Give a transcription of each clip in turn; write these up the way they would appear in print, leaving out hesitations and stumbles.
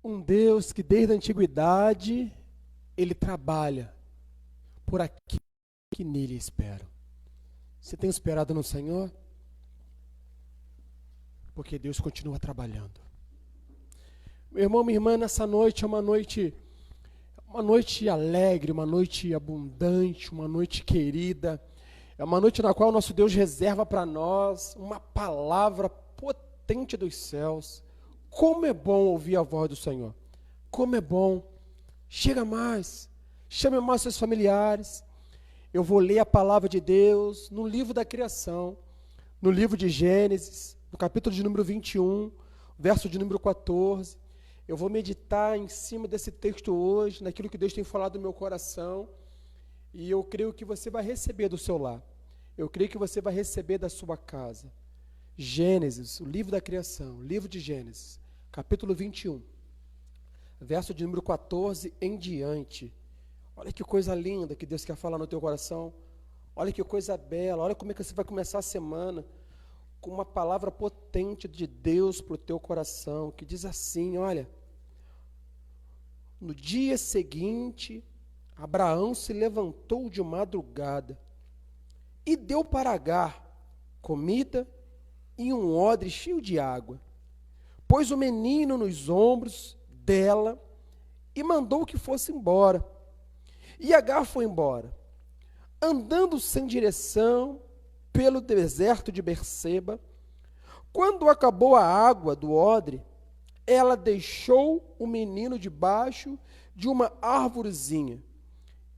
Um Deus que desde a antiguidade ele trabalha por aquilo que nele espera. Você tem esperado no Senhor? Porque Deus continua trabalhando. Meu irmão, minha irmã, nessa noite é uma noite alegre, uma noite abundante, uma noite querida. É uma noite na qual o nosso Deus reserva para nós uma palavra potente dos céus. Como é bom ouvir a voz do Senhor. Como é bom. Chega mais. Chame mais seus familiares. Eu vou ler a palavra de Deus no livro da criação, no livro de Gênesis, no capítulo de número 21, verso de número 14. Eu vou meditar em cima desse texto hoje, naquilo que Deus tem falado no meu coração, e eu creio que você vai receber do seu lar. Eu creio que você vai receber da sua casa. Gênesis, o livro da criação, livro de Gênesis, capítulo 21, verso de número 14 em diante. Olha que coisa linda que Deus quer falar no teu coração. Olha que coisa bela. Olha como é que você vai começar a semana com uma palavra potente de Deus para o teu coração, que diz assim, olha: no dia seguinte, Abraão se levantou de madrugada e deu para Agar comida e um odre cheio de água. Pôs o menino nos ombros dela e mandou que fosse embora. E Agar foi embora, andando sem direção pelo deserto de Berseba. Quando acabou a água do odre, ela deixou o menino debaixo de uma árvorezinha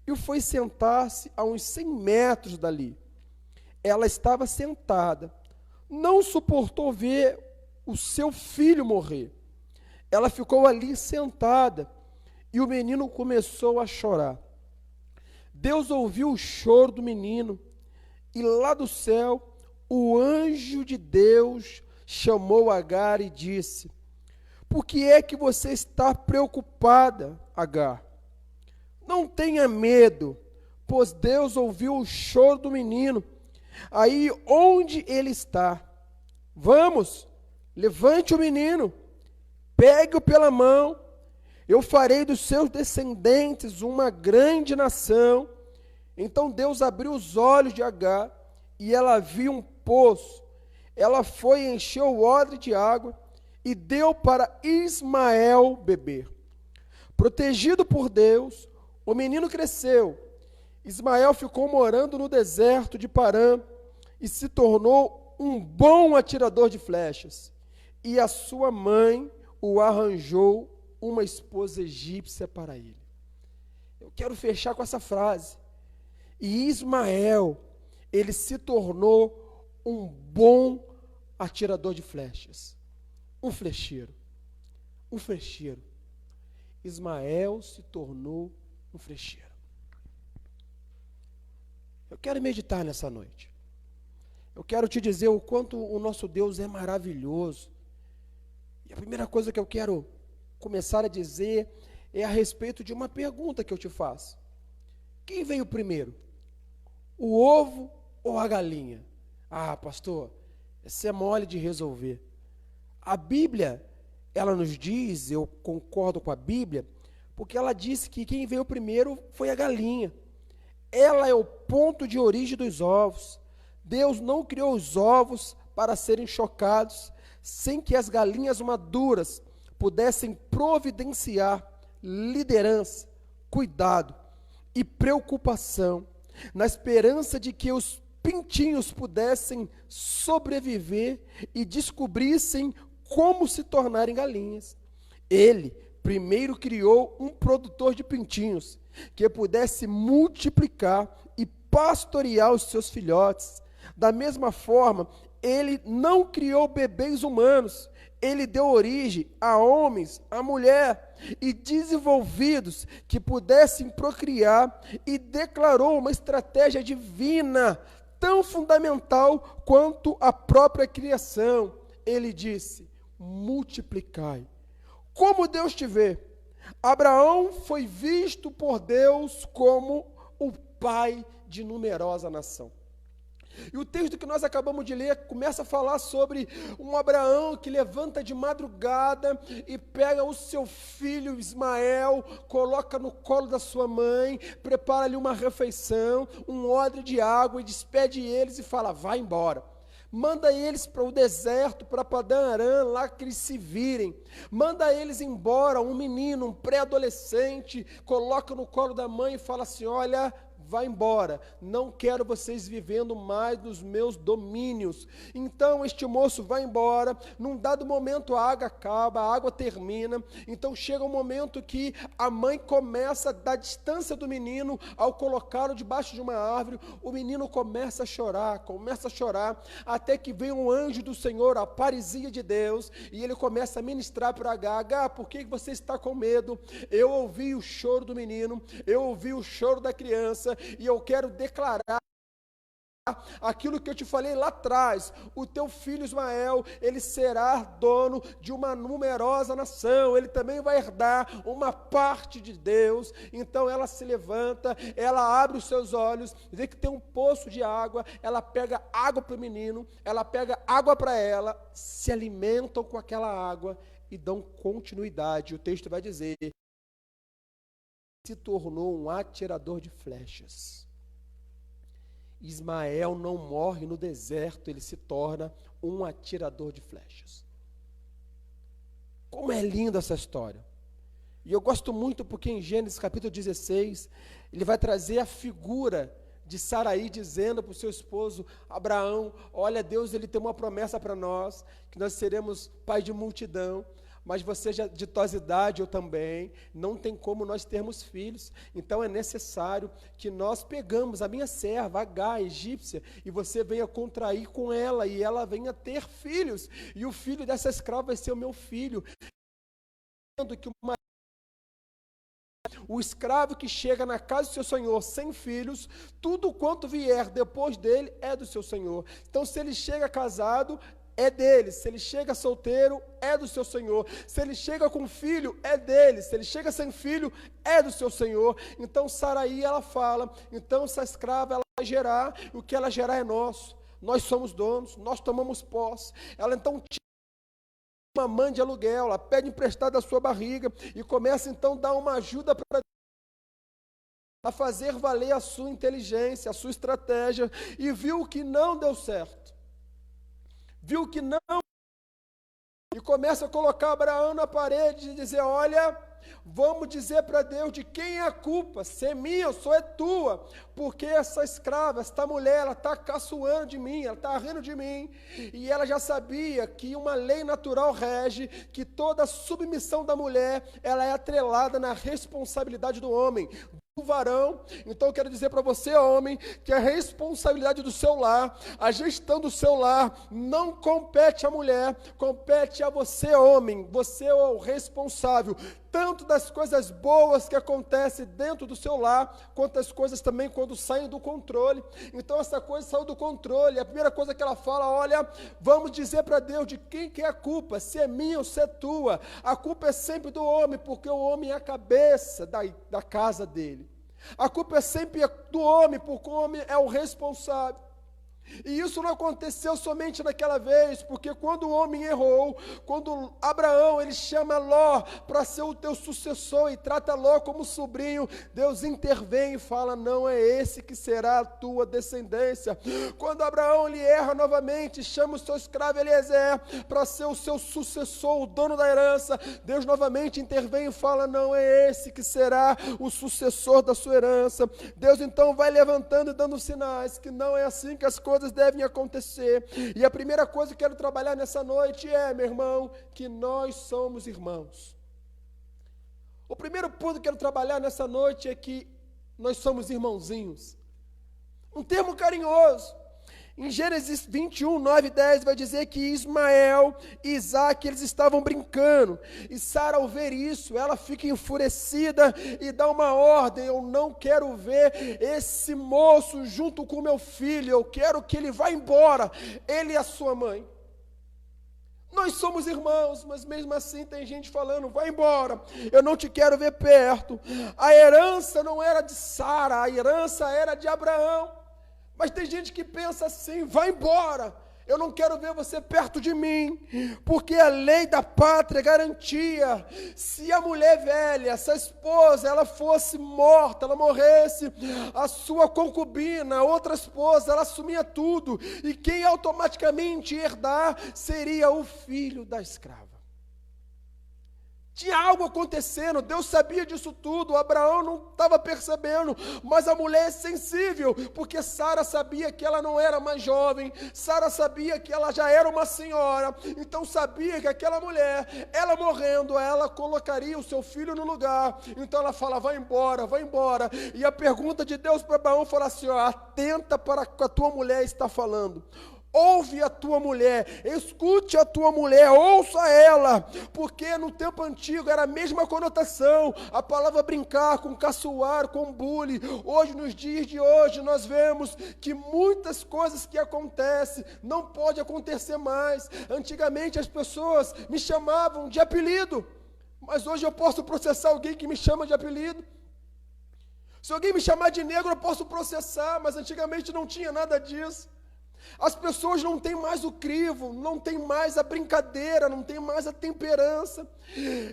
e foi sentar-se a uns 100 metros dali. Ela estava sentada, não suportou ver o seu filho morrer. Ela ficou ali sentada e o menino começou a chorar. Deus ouviu o choro do menino e lá do céu o anjo de Deus chamou Agar e disse: por que é que você está preocupada, Agar? Não tenha medo, pois Deus ouviu o choro do menino. Aí onde ele está, vamos, levante o menino, pegue-o pela mão. Eu farei dos seus descendentes uma grande nação. Então Deus abriu os olhos de Agar e ela viu um poço. Ela foi e encheu o odre de água e deu para Ismael beber. Protegido por Deus, o menino cresceu. Ismael ficou morando no deserto de Parã e se tornou um bom atirador de flechas. E a sua mãe o arranjou uma esposa egípcia para ele. Eu quero fechar com essa frase. E Ismael, ele se tornou um bom atirador de flechas. Um flecheiro. Um flecheiro. Ismael se tornou um flecheiro. Eu quero meditar nessa noite. Eu quero te dizer o quanto o nosso Deus é maravilhoso. E a primeira coisa que eu quero começar a dizer é a respeito de uma pergunta que eu te faço. Quem veio primeiro? O ovo ou a galinha? Ah, pastor, isso é mole de resolver. A Bíblia, ela nos diz, eu concordo com a Bíblia, porque ela disse que quem veio primeiro foi a galinha. Ela é o ponto de origem dos ovos. Deus não criou os ovos para serem chocados, sem que as galinhas maduras pudessem providenciar liderança, cuidado e preocupação, na esperança de que os pintinhos pudessem sobreviver e descobrissem como se tornarem galinhas. Ele primeiro criou um produtor de pintinhos que pudesse multiplicar e pastorear os seus filhotes. Da mesma forma, ele não criou bebês humanos. Ele deu origem a homens, a mulher, e desenvolvidos que pudessem procriar, e declarou uma estratégia divina, tão fundamental quanto a própria criação. Ele disse: multiplicai. Como Deus te vê? Abraão foi visto por Deus como o pai de numerosa nação. E o texto que nós acabamos de ler começa a falar sobre um Abraão que levanta de madrugada e pega o seu filho Ismael, coloca no colo da sua mãe, prepara ali uma refeição, um odre de água e despede eles e fala, vai embora. Manda eles para o deserto, para Padã Arã, lá que eles se virem. Manda eles embora, um menino, um pré-adolescente, coloca no colo da mãe e fala assim, olha, vai embora, não quero vocês vivendo mais nos meus domínios. Então este moço vai embora, num dado momento a água acaba, a água termina, então chega um momento que a mãe começa, da distância do menino, ao colocá-lo debaixo de uma árvore, o menino começa a chorar, até que vem um anjo do Senhor, a paresia de Deus, e ele começa a ministrar para Agar, por que você está com medo? Eu ouvi o choro do menino, eu ouvi o choro da criança, e eu quero declarar aquilo que eu te falei lá atrás, o teu filho Ismael, ele será dono de uma numerosa nação, ele também vai herdar uma parte de Deus. Então ela se levanta, ela abre os seus olhos, vê que tem um poço de água, ela pega água para o menino, ela pega água para ela, se alimentam com aquela água e dão continuidade. O texto vai dizer, se tornou um atirador de flechas. Ismael não morre no deserto, ele se torna um atirador de flechas. Como é linda essa história. E eu gosto muito porque em Gênesis capítulo 16, ele vai trazer a figura de Saraí dizendo para o seu esposo Abraão, olha, Deus ele tem uma promessa para nós, que nós seremos pai de multidão, mas você já de tua idade, eu também, não tem como nós termos filhos, então é necessário que nós pegamos a minha serva, Agar, egípcia, e você venha contrair com ela, e ela venha ter filhos, e o filho dessa escrava vai ser o meu filho. Que o escravo que chega na casa do seu senhor sem filhos, tudo quanto vier depois dele é do seu senhor. Então se ele chega casado, é dele, se ele chega solteiro, é do seu senhor, se ele chega com filho, é dele, se ele chega sem filho, é do seu senhor. Então Saraí, ela fala, então essa escrava, ela vai gerar, e o que ela gerar é nosso, nós somos donos, nós tomamos posse. Ela então tira uma mãe de aluguel, ela pede emprestado a sua barriga, e começa então a dar uma ajuda para a fazer valer a sua inteligência, a sua estratégia, e viu que não deu certo. Viu que não, e começa a colocar Abraão na parede e dizer, olha, vamos dizer para Deus de quem é a culpa, se é minha ou só é tua, porque essa escrava, esta mulher, ela está caçoando de mim, ela está rindo de mim, e ela já sabia que uma lei natural rege, que toda submissão da mulher, ela é atrelada na responsabilidade do homem, do varão. Então eu quero dizer para você, homem, que a responsabilidade do seu lar, a gestão do seu lar, não compete à mulher, compete a você, homem. Você é o responsável, tanto das coisas boas que acontecem dentro do seu lar, quanto as coisas também quando saem do controle. Então essa coisa saiu do controle, a primeira coisa que ela fala, olha, vamos dizer para Deus de quem que é a culpa, se é minha ou se é tua. A culpa é sempre do homem, porque o homem é a cabeça da casa dele. A culpa é sempre do homem, porque o homem é o responsável. E isso não aconteceu somente naquela vez, porque quando o homem errou, quando Abraão, ele chama Ló para ser o teu sucessor e trata Ló como sobrinho, Deus intervém e fala, não é esse que será a tua descendência. Quando Abraão, ele erra novamente, chama o seu escravo Eliezer para ser o seu sucessor, o dono da herança, Deus novamente intervém e fala, não é esse que será o sucessor da sua herança. Deus então vai levantando e dando sinais que não é assim que as coisas devem acontecer. E a primeira coisa que eu quero trabalhar nessa noite é, meu irmão, que nós somos irmãos. O primeiro ponto que eu quero trabalhar nessa noite é que nós somos irmãozinhos. Um termo carinhoso. Em Gênesis 21, 9 e 10 vai dizer que Ismael e Isaac, eles estavam brincando, e Sara ao ver isso, ela fica enfurecida e dá uma ordem, eu não quero ver esse moço junto com meu filho, eu quero que ele vá embora, ele e a sua mãe. Nós somos irmãos, mas mesmo assim tem gente falando, vai embora, eu não te quero ver perto. A herança não era de Sara, a herança era de Abraão. Mas tem gente que pensa assim: vai embora, eu não quero ver você perto de mim, porque a lei da pátria garantia, se a mulher velha, essa esposa, ela fosse morta, ela morresse, a sua concubina, a outra esposa, ela assumia tudo, e quem automaticamente ia herdar seria o filho da escrava. Tinha algo acontecendo, Deus sabia disso tudo, Abraão não estava percebendo, mas a mulher é sensível, porque Sara sabia que ela não era mais jovem, Sara sabia que ela já era uma senhora, então sabia que aquela mulher, ela morrendo, ela colocaria o seu filho no lugar, então ela fala: vai embora, e a pergunta de Deus para Abraão foi assim: ó, atenta para o que a tua mulher está falando. Ouve a tua mulher, escute a tua mulher, ouça ela, porque no tempo antigo era a mesma conotação, a palavra brincar com caçoar, com bullying. Hoje, nos dias de hoje, nós vemos que muitas coisas que acontecem não pode acontecer mais. Antigamente as pessoas me chamavam de apelido, mas hoje eu posso processar alguém que me chama de apelido. Se alguém me chamar de negro, eu posso processar, mas antigamente não tinha nada disso. As pessoas não têm mais o crivo, não tem mais a brincadeira, não tem mais a temperança.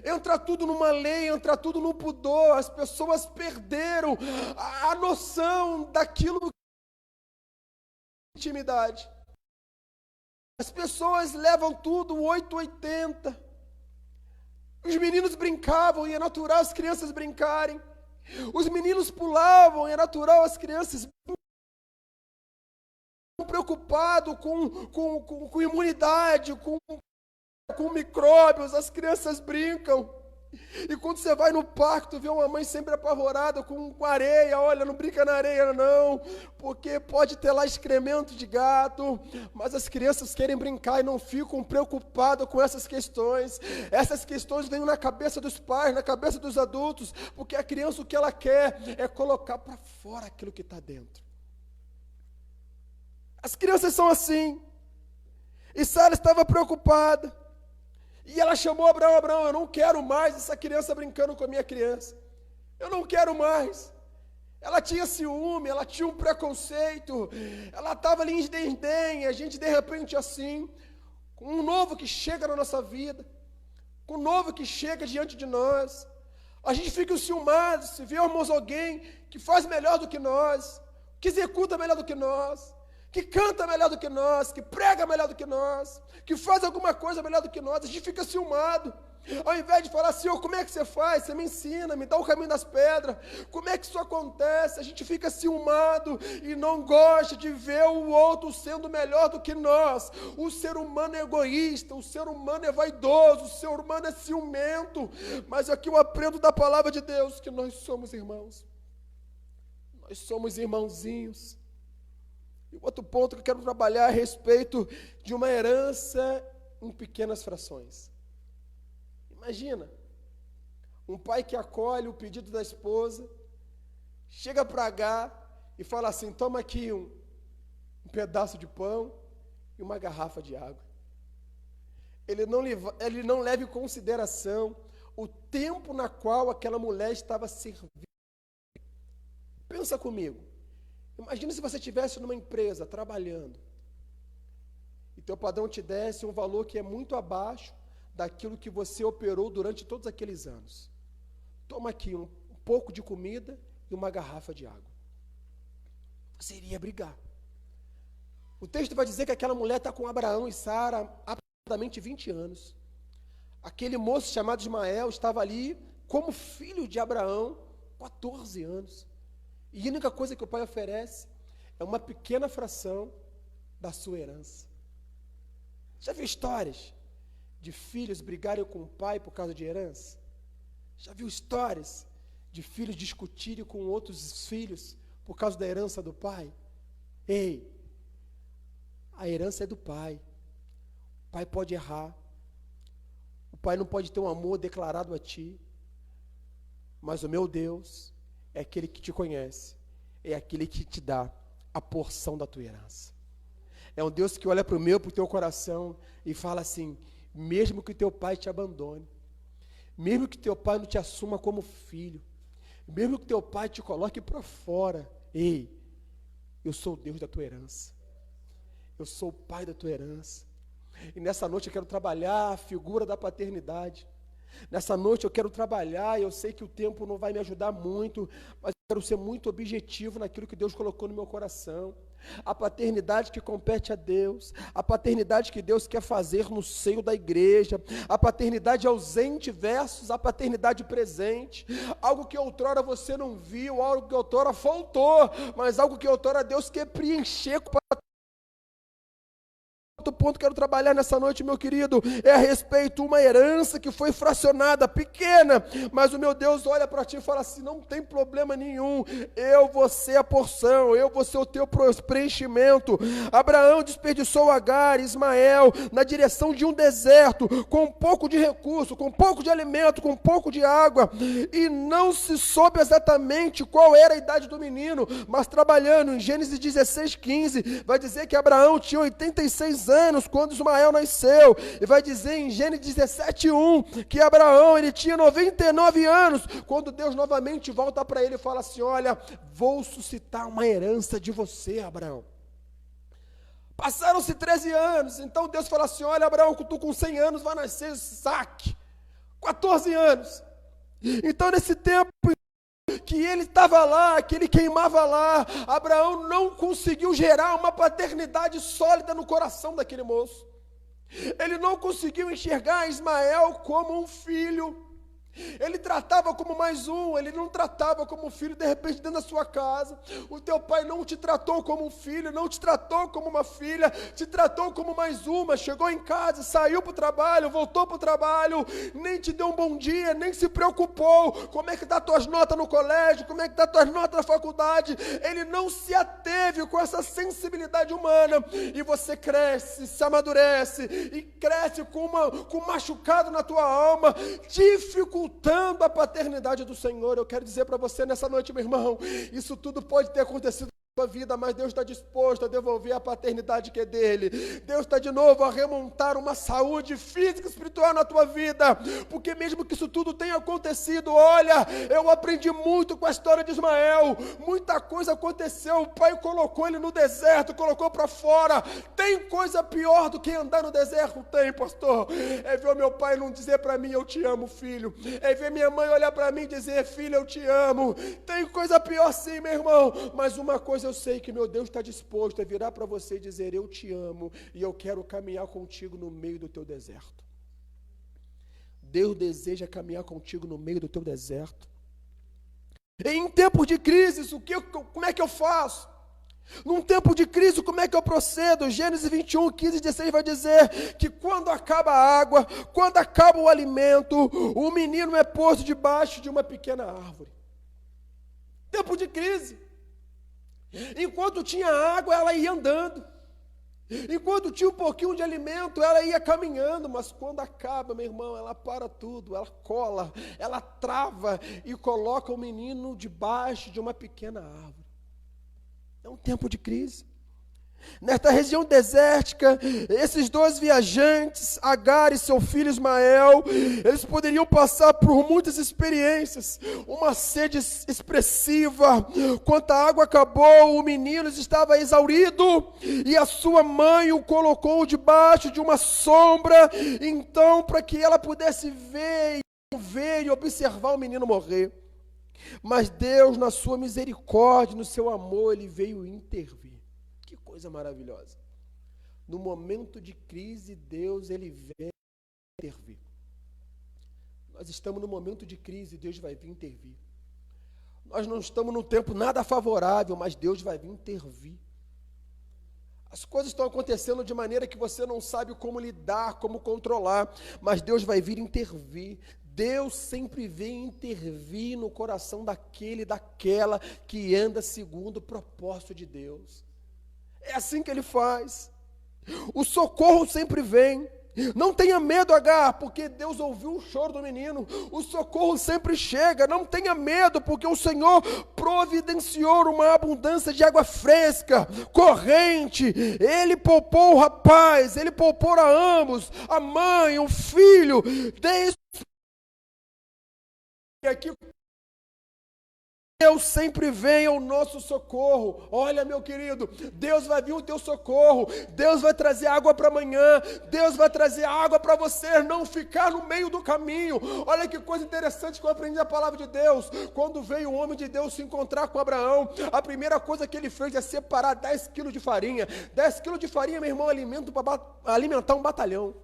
Entra tudo numa lei, entra tudo no pudor. As pessoas perderam a noção daquilo que é intimidade. As pessoas levam tudo 880. Os meninos brincavam e é natural as crianças brincarem. Os meninos pulavam e é natural as crianças brincarem. Preocupado com imunidade, com micróbios, as crianças brincam. E quando você vai no parque, tu vê uma mãe sempre apavorada com areia. Olha, não brinca na areia não, porque pode ter lá excremento de gato. Mas as crianças querem brincar e não ficam preocupadas com essas questões. Essas questões vêm na cabeça dos pais, na cabeça dos adultos, porque a criança, o que ela quer é colocar para fora aquilo que está dentro. As crianças são assim. E Sara estava preocupada. E ela chamou Abraão: Abraão, eu não quero mais essa criança brincando com a minha criança. Eu não quero mais. Ela tinha ciúme, ela tinha um preconceito. Ela estava ali em desdém. A gente, de repente, assim, com um novo que chega na nossa vida, com um novo que chega diante de nós, a gente fica ciumado se vemos alguém que faz melhor do que nós, que executa melhor do que nós, que canta melhor do que nós, que prega melhor do que nós, que faz alguma coisa melhor do que nós. A gente fica ciumado. Ao invés de falar: Senhor, como é que você faz? Você me ensina, me dá o caminho das pedras. Como é que isso acontece? A gente fica ciumado e não gosta de ver o outro sendo melhor do que nós. O ser humano é egoísta, o ser humano é vaidoso, o ser humano é ciumento. Mas aqui eu aprendo da palavra de Deus que nós somos irmãos. Nós somos irmãozinhos. E o outro ponto que eu quero trabalhar é a respeito de uma herança em pequenas frações. Imagina, um pai que acolhe o pedido da esposa, chega para H e fala assim: toma aqui um pedaço de pão e uma garrafa de água. Ele não leva em consideração o tempo na qual aquela mulher estava servindo. Pensa comigo. Imagina se você estivesse numa empresa trabalhando e teu patrão te desse um valor que é muito abaixo daquilo que você operou durante todos aqueles anos. Toma aqui um pouco de comida e uma garrafa de água. Você iria brigar. O texto vai dizer que aquela mulher está com Abraão e Sara há aproximadamente 20 anos. Aquele moço chamado Ismael estava ali como filho de Abraão, 14 anos. E a única coisa que o pai oferece é uma pequena fração da sua herança. Já viu histórias de filhos brigarem com o pai por causa de herança? Já viu histórias de filhos discutirem com outros filhos por causa da herança do pai? Ei, a herança é do pai. O pai pode errar. O pai não pode ter um amor declarado a ti. Mas o meu Deus é aquele que te conhece, é aquele que te dá a porção da tua herança. É um Deus que olha para o meu, para o teu coração e fala assim: mesmo que teu pai te abandone, mesmo que teu pai não te assuma como filho, mesmo que teu pai te coloque para fora, ei, Eu sou o Deus da tua herança. Eu sou o pai da tua herança. E nessa noite eu quero trabalhar a figura da paternidade. Nessa noite eu quero trabalhar, eu sei que o tempo não vai me ajudar muito, mas eu quero ser muito objetivo naquilo que Deus colocou no meu coração. A paternidade que compete a Deus, a paternidade que Deus quer fazer no seio da igreja, a paternidade ausente versus a paternidade presente, algo que outrora você não viu, algo que outrora faltou, mas algo que outrora Deus quer preencher com outro ponto que eu quero trabalhar nessa noite, meu querido, é a respeito de uma herança que foi fracionada, pequena, mas o meu Deus olha para ti e fala assim, não tem problema nenhum, eu vou ser a porção, eu vou ser o teu preenchimento. Abraão desperdiçou Agar e Ismael na direção de um deserto, com um pouco de recurso, com um pouco de alimento, com um pouco de água, e não se soube exatamente qual era a idade do menino, mas trabalhando em Gênesis 16:15, vai dizer que Abraão tinha 86 anos quando Ismael nasceu, e vai dizer em Gênesis 17:1 que Abraão ele tinha 99 anos, quando Deus novamente volta para ele e fala assim, olha, vou suscitar uma herança de você, Abraão. Passaram-se 13 anos, então Deus fala assim, olha Abraão, tu com 100 anos vai nascer Isaque, 14 anos, então nesse tempo que ele estava lá, que ele queimava lá, Abraão não conseguiu gerar uma paternidade sólida no coração daquele moço. Ele não conseguiu enxergar Ismael como um filho. Ele tratava como mais um, ele não tratava como um filho, de repente dentro da sua casa, o teu pai não te tratou como um filho, não te tratou como uma filha, te tratou como mais uma, chegou em casa, saiu para o trabalho, voltou para o trabalho, nem te deu um bom dia, nem se preocupou, como é que está tuas notas no colégio, como é que está tuas notas na faculdade, ele não se ateve com essa sensibilidade humana, e você cresce, se amadurece, e cresce com um machucado na tua alma, dificuldade, a paternidade do Senhor. Eu quero dizer para você nessa noite, meu irmão, isso tudo pode ter acontecido na sua vida, mas Deus está disposto a devolver a paternidade que é dele. Deus está de novo a remontar uma saúde física e espiritual na tua vida, porque mesmo que isso tudo tenha acontecido, olha, eu aprendi muito com a história de Ismael, muita coisa aconteceu, o pai colocou ele no deserto, colocou para fora. Tem coisa pior do que andar no deserto? Tem, pastor. É ver o meu pai não dizer para mim, eu te amo, filho. É ver minha mãe olhar para mim e dizer, filho, eu te amo. Tem coisa pior sim, meu irmão, mas uma coisa eu sei, que meu Deus está disposto a virar para você e dizer, eu te amo e eu quero caminhar contigo no meio do teu deserto. Deus deseja caminhar contigo no meio do teu deserto. E em tempos de crise, como é que eu faço? Num tempo de crise, como é que eu procedo? Gênesis 21, 15 e 16 vai dizer que quando acaba a água, quando acaba o alimento, o menino é posto debaixo de uma pequena árvore. Tempo de crise. Enquanto tinha água, ela ia andando. Enquanto tinha um pouquinho de alimento, ela ia caminhando. Mas quando acaba, meu irmão, ela para tudo, ela cola, ela trava e coloca o menino debaixo de uma pequena árvore. É um tempo de crise. Nesta região desértica, esses dois viajantes, Agar e seu filho Ismael, eles poderiam passar por muitas experiências, uma sede expressiva. Quando a água acabou, o menino estava exaurido e a sua mãe o colocou debaixo de uma sombra, então para que ela pudesse ver e observar o menino morrer. Mas Deus, na sua misericórdia, no seu amor, ele veio intervir. Coisa maravilhosa. No momento de crise, Deus ele vem intervir. Nós estamos no momento de crise, Deus vai vir intervir. Nós não estamos num tempo nada favorável, mas Deus vai vir intervir. As coisas estão acontecendo de maneira que você não sabe como lidar, como controlar, mas Deus vai vir intervir. Deus sempre vem intervir no coração daquele, daquela que anda segundo o propósito de Deus. É assim que ele faz. O socorro sempre vem. Não tenha medo, Agar, porque Deus ouviu o choro do menino. O socorro sempre chega. Não tenha medo, porque o Senhor providenciou uma abundância de água fresca, corrente. Ele poupou o rapaz, ele poupou a ambos, a mãe, o filho. Desde aqui Deus sempre vem ao nosso socorro. Olha, meu querido, Deus vai vir ao teu socorro. Deus vai trazer água para amanhã. Deus vai trazer água para você não ficar no meio do caminho. Olha que coisa interessante que eu aprendi a palavra de Deus. Quando veio o homem de Deus se encontrar com Abraão, a primeira coisa que ele fez é separar 10 quilos de farinha. 10 quilos de farinha, meu irmão, alimento para alimentar um batalhão.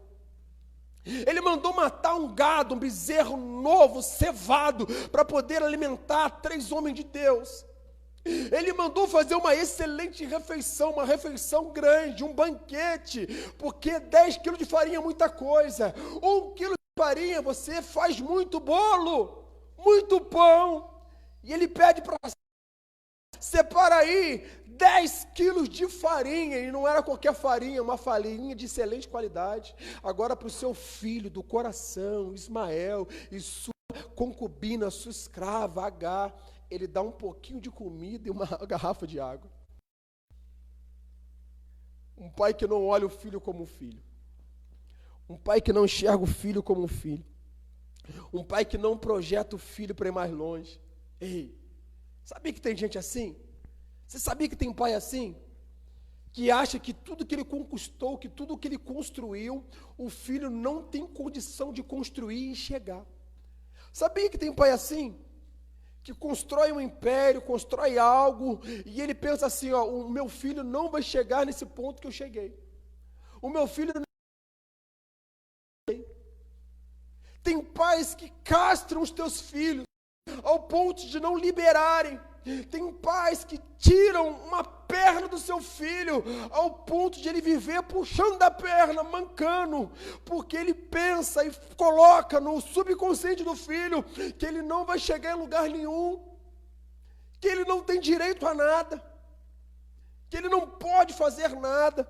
Ele mandou matar um gado, um bezerro novo, cevado, para poder alimentar 3 homens de Deus. Ele mandou fazer uma excelente refeição, uma refeição grande, um banquete, porque 10 quilos de farinha é muita coisa. 1 quilo de farinha, você faz muito bolo, muito pão. E ele pede para separa aí 10 quilos de farinha, e não era qualquer farinha, uma farinha de excelente qualidade. Agora para o seu filho do coração, Ismael, e sua concubina, sua escrava, Agar, ele dá um pouquinho de comida e uma garrafa de água. Um pai que não olha o filho como um filho. Um pai que não enxerga o filho como um filho. Um pai que não projeta o filho para ir mais longe. Ei, sabia que tem gente assim? Você sabia que tem pai assim? Que acha que tudo que ele conquistou, que tudo que ele construiu, o filho não tem condição de construir e chegar. Sabia que tem pai assim? Que constrói um império, constrói algo, e ele pensa assim, ó, o meu filho não vai chegar nesse ponto que eu cheguei. O meu filho não... Tem pais que castram os teus filhos, ao ponto de não liberarem. Tem pais que tiram uma perna do seu filho, ao ponto de ele viver puxando da perna, mancando, porque ele pensa e coloca no subconsciente do filho que ele não vai chegar em lugar nenhum, que ele não tem direito a nada, que ele não pode fazer nada.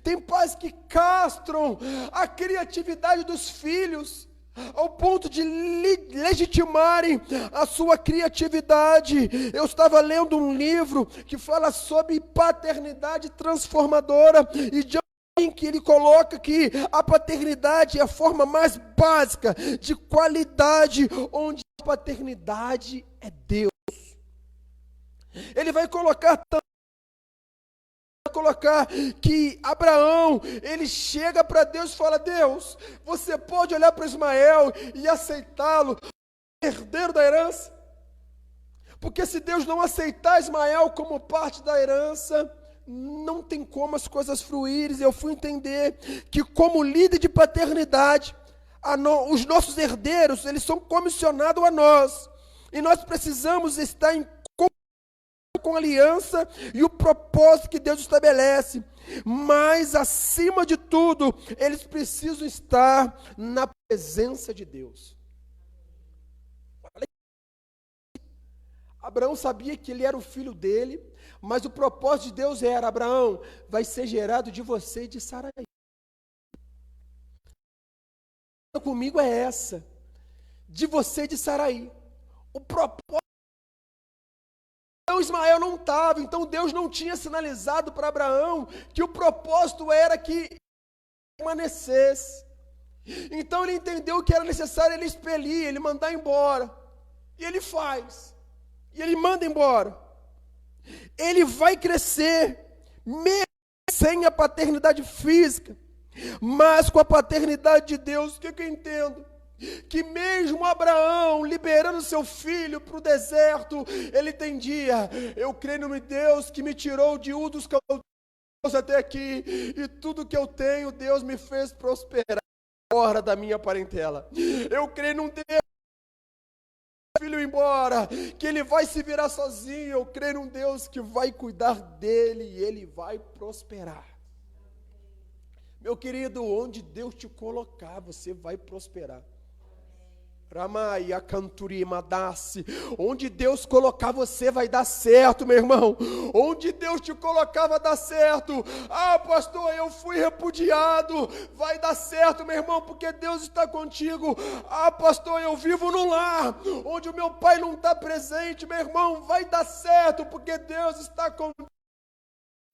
Tem pais que castram a criatividade dos filhos, ao ponto de legitimarem a sua criatividade. Eu estava lendo um livro que fala sobre paternidade transformadora, e de em que ele coloca que a paternidade é a forma mais básica de qualidade, onde a paternidade é Deus. Ele vai colocar que Abraão, ele chega para Deus e fala: Deus, você pode olhar para Ismael e aceitá-lo, herdeiro da herança? Porque se Deus não aceitar Ismael como parte da herança, não tem como as coisas fluírem. Eu fui entender que, como líder de paternidade, os nossos herdeiros, eles são comissionados a nós, e nós precisamos estar em com a aliança e o propósito que Deus estabelece, mas acima de tudo, eles precisam estar na presença de Deus. Abraão sabia que ele era o filho dele, mas o propósito de Deus era: Abraão, vai ser gerado de você e de Sarai. Comigo é essa, de você e de Sarai. O propósito. Então Ismael não estava, então Deus não tinha sinalizado para Abraão que o propósito era que permanecesse. Então ele entendeu que era necessário ele expelir, ele mandar embora. E ele faz. E ele manda embora. Ele vai crescer, mesmo sem a paternidade física, mas com a paternidade de Deus. O que eu entendo? Que mesmo Abraão liberando seu filho para o deserto, ele entendia: eu creio em Deus que me tirou de um dos campos até aqui, e tudo que eu tenho, Deus me fez prosperar fora da minha parentela. Eu creio num Deus filho embora, que ele vai se virar sozinho. Eu creio num Deus que vai cuidar dele e ele vai prosperar. Meu querido, onde Deus te colocar, você vai prosperar. Onde Deus colocar você vai dar certo, meu irmão. Onde Deus te colocar vai dar certo. Ah, pastor, eu fui repudiado. Vai dar certo, meu irmão, porque Deus está contigo. Ah, pastor, eu vivo num lar onde o meu pai não está presente, meu irmão. Vai dar certo, porque Deus está contigo.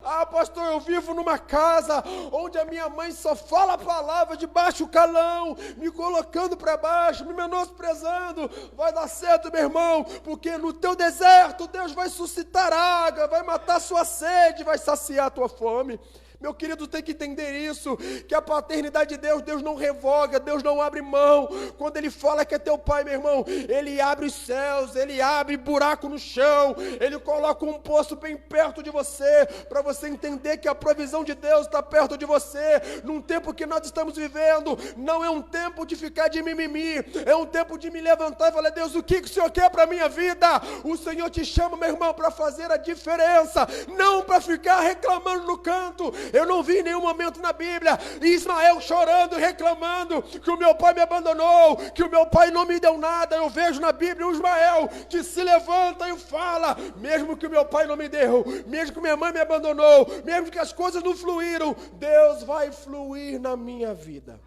Ah, pastor, eu vivo numa casa onde a minha mãe só fala a palavra de baixo calão, me colocando para baixo, me menosprezando. Vai dar certo, meu irmão, porque no teu deserto Deus vai suscitar água, vai matar sua sede, vai saciar a tua fome. Meu querido, tem que entender isso, que a paternidade de Deus, Deus não revoga, Deus não abre mão. Quando Ele fala que é teu pai, meu irmão, Ele abre os céus, Ele abre buraco no chão, Ele coloca um poço bem perto de você, para você entender que a provisão de Deus está perto de você. Num tempo que nós estamos vivendo, não é um tempo de ficar de mimimi, é um tempo de me levantar e falar: Deus, o que o Senhor quer para a minha vida? O Senhor te chama, meu irmão, para fazer a diferença, não para ficar reclamando no canto. Eu não vi em nenhum momento na Bíblia Ismael chorando, reclamando que o meu pai me abandonou, que o meu pai não me deu nada. Eu vejo na Bíblia o Ismael que se levanta e fala: mesmo que o meu pai não me deu, mesmo que minha mãe me abandonou, mesmo que as coisas não fluíram, Deus vai fluir na minha vida.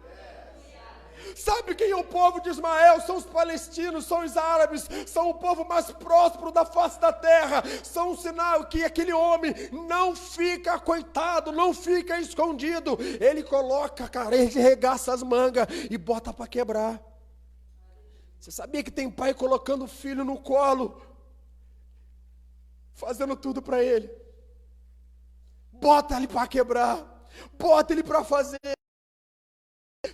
Sabe quem é o povo de Ismael? São os palestinos, são os árabes, são o povo mais próspero da face da terra. São um sinal que aquele homem não fica coitado, não fica escondido. Ele coloca, cara, ele regaça as mangas e bota para quebrar. Você sabia que tem pai colocando o filho no colo, fazendo tudo para ele? Bota ele para quebrar, bota ele para fazer.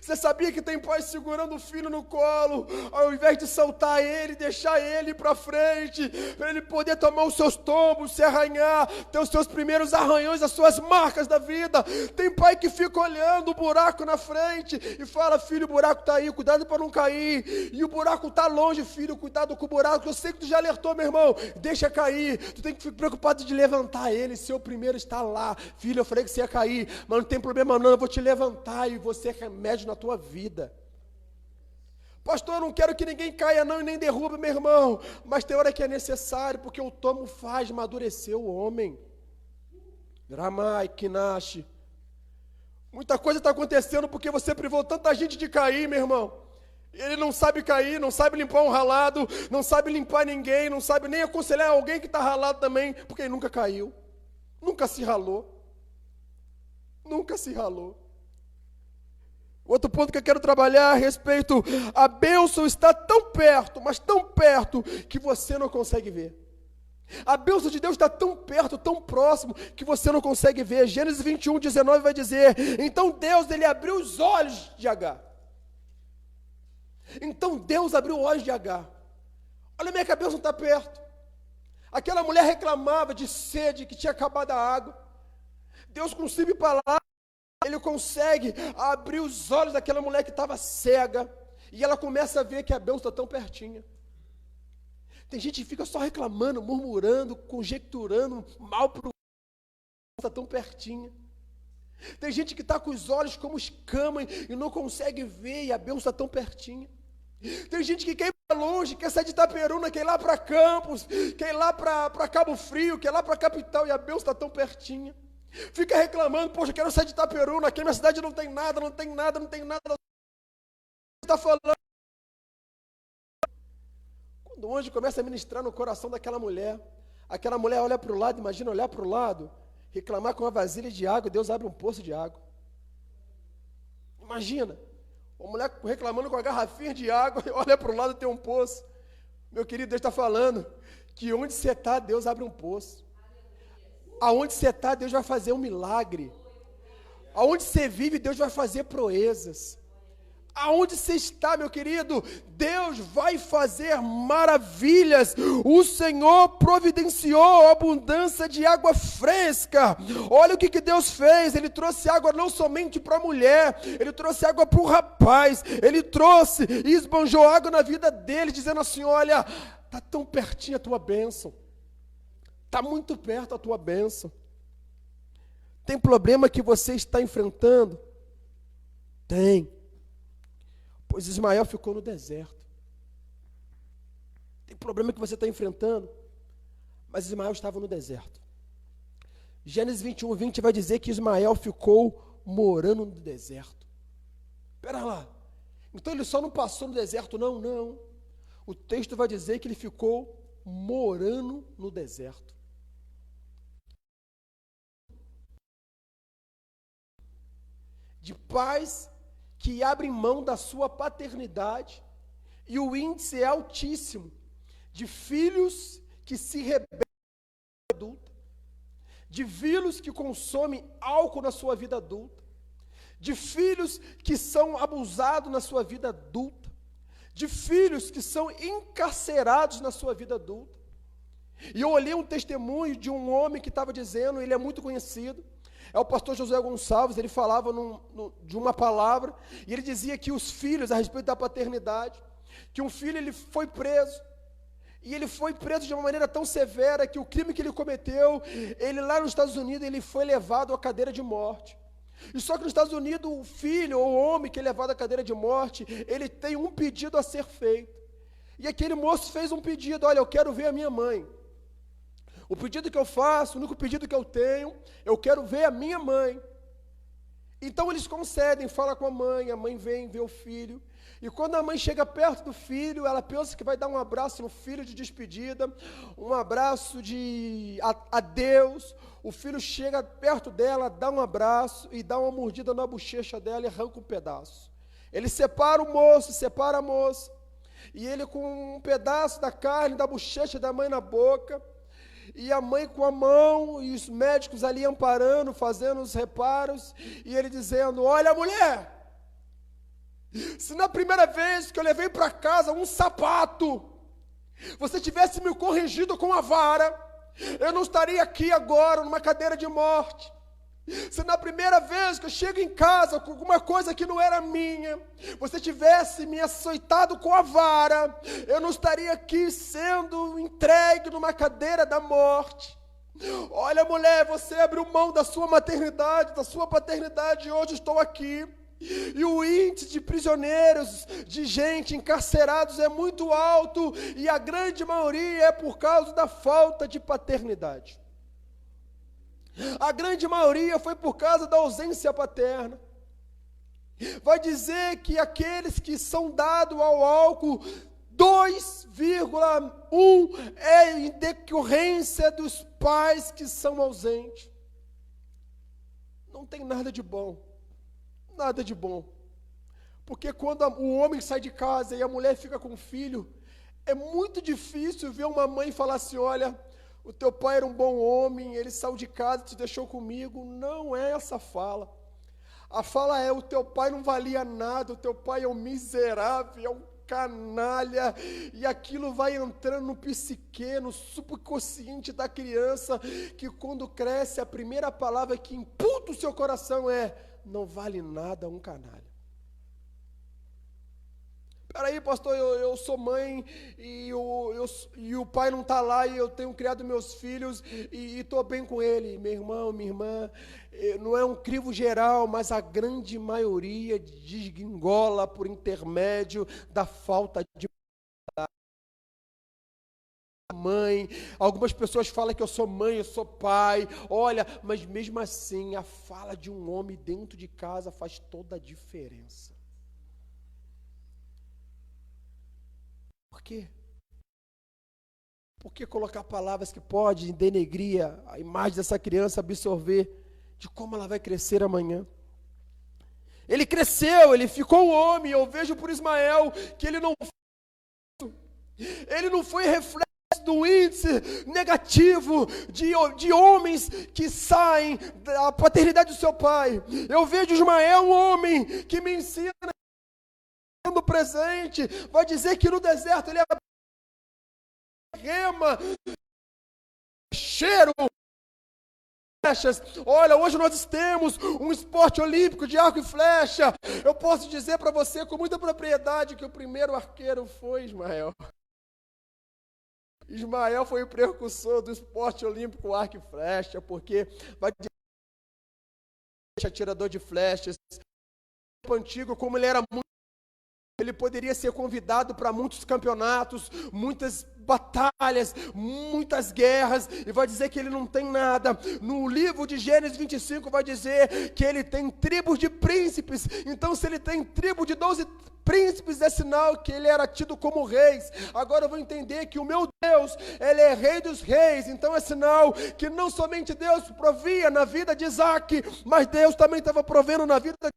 Você sabia que tem pai segurando o filho no colo, ao invés de soltar ele, deixar ele para frente, para ele poder tomar os seus tombos, se arranhar, ter os seus primeiros arranhões, as suas marcas da vida. Tem pai que fica olhando o buraco na frente e fala: filho, o buraco está aí, cuidado para não cair. E o buraco está longe, filho, cuidado com o buraco. Eu sei que tu já alertou, meu irmão, deixa cair. Tu tem que ficar preocupado de levantar ele, seu primeiro está lá. Filho, eu falei que você ia cair, mas não tem problema não, eu vou te levantar e você remédio na tua vida. Pastor, eu não quero que ninguém caia não e nem derruba, meu irmão, mas tem hora que é necessário, porque o tomo faz amadurecer o homem. Ramai, Kinashi. Muita coisa está acontecendo porque você privou tanta gente de cair, meu irmão. Ele não sabe cair, não sabe limpar um ralado, não sabe limpar ninguém, não sabe nem aconselhar alguém que está ralado também, porque ele nunca caiu, nunca se ralou. Nunca se ralou. Outro ponto que eu quero trabalhar a respeito: a bênção está tão perto, mas tão perto, que você não consegue ver. A bênção de Deus está tão perto, tão próximo, que você não consegue ver. Gênesis 21, 19 vai dizer: então Deus, ele abriu os olhos de Agar. Então Deus abriu os olhos de Agar. Olha bem que a bênção está perto. Aquela mulher reclamava de sede, que tinha acabado a água. Deus, com simples palavras, Ele consegue abrir os olhos daquela mulher que estava cega, e ela começa a ver que a bênção está tão pertinha. Tem gente que fica só reclamando, murmurando, conjecturando mal para o está tão pertinha. Tem gente que está com os olhos como escama e não consegue ver, e a bênção está tão pertinha. Tem gente que quer ir para longe, quer sair de Itaperuna, quer ir lá para Campos, quer ir lá para Cabo Frio, quer ir lá para a capital, e a bênção está tão pertinha. Fica reclamando: poxa, eu quero sair de Itaperuna, aqui na minha cidade não tem nada, não tem nada, não tem nada. Está falando. Quando o anjo começa a ministrar no coração daquela mulher, aquela mulher olha para o lado, imagina olhar para o lado, reclamar com uma vasilha de água, Deus abre um poço de água. Imagina, uma mulher reclamando com a garrafinha de água, olha para o lado e tem um poço. Meu querido, Deus está falando que onde você está, Deus abre um poço. Aonde você está, Deus vai fazer um milagre. Aonde você vive, Deus vai fazer proezas. Aonde você está, meu querido, Deus vai fazer maravilhas. O Senhor providenciou abundância de água fresca. Olha o que Deus fez. Ele trouxe água não somente para a mulher, Ele trouxe água para o rapaz. Ele trouxe e esbanjou água na vida dele, dizendo assim: olha, está tão pertinho a tua bênção. Está muito perto a tua bênção. Tem problema que você está enfrentando? Tem. Pois Ismael ficou no deserto. Tem problema que você está enfrentando? Mas Ismael estava no deserto. Gênesis 21, 20 vai dizer que Ismael ficou morando no deserto. Espera lá. Então ele só não passou no deserto, não, não. O texto vai dizer que ele ficou morando no deserto. de pais que abrem mão da sua paternidade, e o índice é altíssimo de filhos que se rebelam na vida adulta, de filhos que consomem álcool na sua vida adulta, de filhos que são abusados na sua vida adulta, de filhos que são encarcerados na sua vida adulta. E eu olhei um testemunho de um homem que estava dizendo, ele é muito conhecido, é o pastor José Gonçalves. Ele falava de uma palavra, e ele dizia que os filhos, a respeito da paternidade, que um filho ele foi preso, e ele foi preso de uma maneira tão severa, que o crime que ele cometeu, ele lá nos Estados Unidos, ele foi levado à cadeira de morte. E só que nos Estados Unidos, o filho ou o homem que é levado à cadeira de morte, ele tem um pedido a ser feito. E aquele moço fez um pedido: olha, eu quero ver a minha mãe. O pedido que eu faço, o único pedido que eu tenho, eu quero ver a minha mãe. Então eles concedem, fala com a mãe vem ver o filho. E quando a mãe chega perto do filho, ela pensa que vai dar um abraço no filho de despedida, um abraço de adeus. O filho chega perto dela, dá um abraço e dá uma mordida na bochecha dela e arranca um pedaço. Ele separa o moço, separa a moça, e ele com um pedaço da carne da bochecha da mãe na boca, e a mãe com a mão, e os médicos ali amparando, fazendo os reparos, e ele dizendo: olha, mulher, se na primeira vez que eu levei para casa um sapato, você tivesse me corrigido com a vara, eu não estaria aqui agora, numa cadeira de morte. Se na primeira vez que eu chego em casa com alguma coisa que não era minha, você tivesse me açoitado com a vara, eu não estaria aqui sendo entregue numa cadeira da morte. Olha, mulher, você abriu mão da sua maternidade, da sua paternidade, e hoje estou aqui. E o índice de prisioneiros, de gente encarcerados é muito alto, e a grande maioria é por causa da falta de paternidade. A grande maioria foi por causa da ausência paterna. Vai dizer que aqueles que são dados ao álcool, 2,1 é em decorrência dos pais que são ausentes. Não tem nada de bom, nada de bom. Porque quando o homem sai de casa e a mulher fica com o filho, é muito difícil ver uma mãe falar assim: olha, o teu pai era um bom homem, ele saiu de casa e te deixou comigo. Não é essa a fala. A fala é: o teu pai não valia nada, o teu pai é um miserável, é um canalha, e aquilo vai entrando no psique, no subconsciente da criança, que quando cresce, a primeira palavra que imputa o seu coração é: não vale nada um canalha. Peraí, pastor, eu sou mãe e o pai não está lá, e eu tenho criado meus filhos e estou bem com ele. Meu irmão, minha irmã, não é um crivo geral, mas a grande maioria desgringola por intermédio da falta de mãe. Algumas pessoas falam que eu sou mãe, eu sou pai. Olha, mas mesmo assim, a fala de um homem dentro de casa faz toda a diferença. Por quê? Por que colocar palavras que podem denegrir a imagem dessa criança, absorver de como ela vai crescer amanhã? Ele cresceu, ele ficou um homem. Eu vejo por Ismael que ele não foi reflexo do índice negativo de homens que saem da paternidade do seu pai. Eu vejo Ismael um homem que me ensina no presente. Vai dizer que no deserto ele rema, cheiro, flechas. Olha, hoje nós temos um esporte olímpico de arco e flecha. Eu posso dizer para você com muita propriedade que o primeiro arqueiro foi Ismael. Ismael foi o precursor do esporte olímpico arco e flecha, porque vai dizer atirador de flechas. No antigo, como ele era muito, ele poderia ser convidado para muitos campeonatos, muitas batalhas, muitas guerras, e vai dizer que ele não tem nada. No livro de Gênesis 25 vai dizer que ele tem tribos de príncipes. Então, se ele tem tribo de 12 príncipes, é sinal que ele era tido como reis. Agora eu vou entender que o meu Deus, ele é rei dos reis. Então é sinal que não somente Deus provia na vida de Isaac, mas Deus também estava provendo na vida de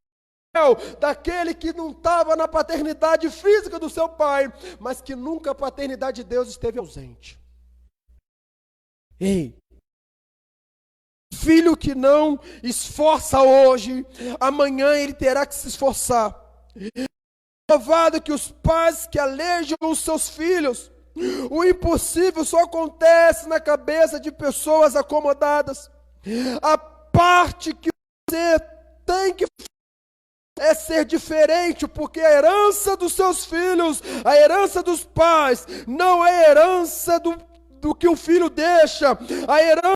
daquele que não estava na paternidade física do seu pai, mas que nunca a paternidade de Deus esteve ausente. Ei, filho que não esforça hoje, amanhã ele terá que se esforçar. Provado que os pais que alejam os seus filhos, o impossível só acontece na cabeça de pessoas acomodadas. A parte que você tem que é ser diferente, porque a herança dos seus filhos, a herança dos pais, não é a herança do que o filho deixa, a herança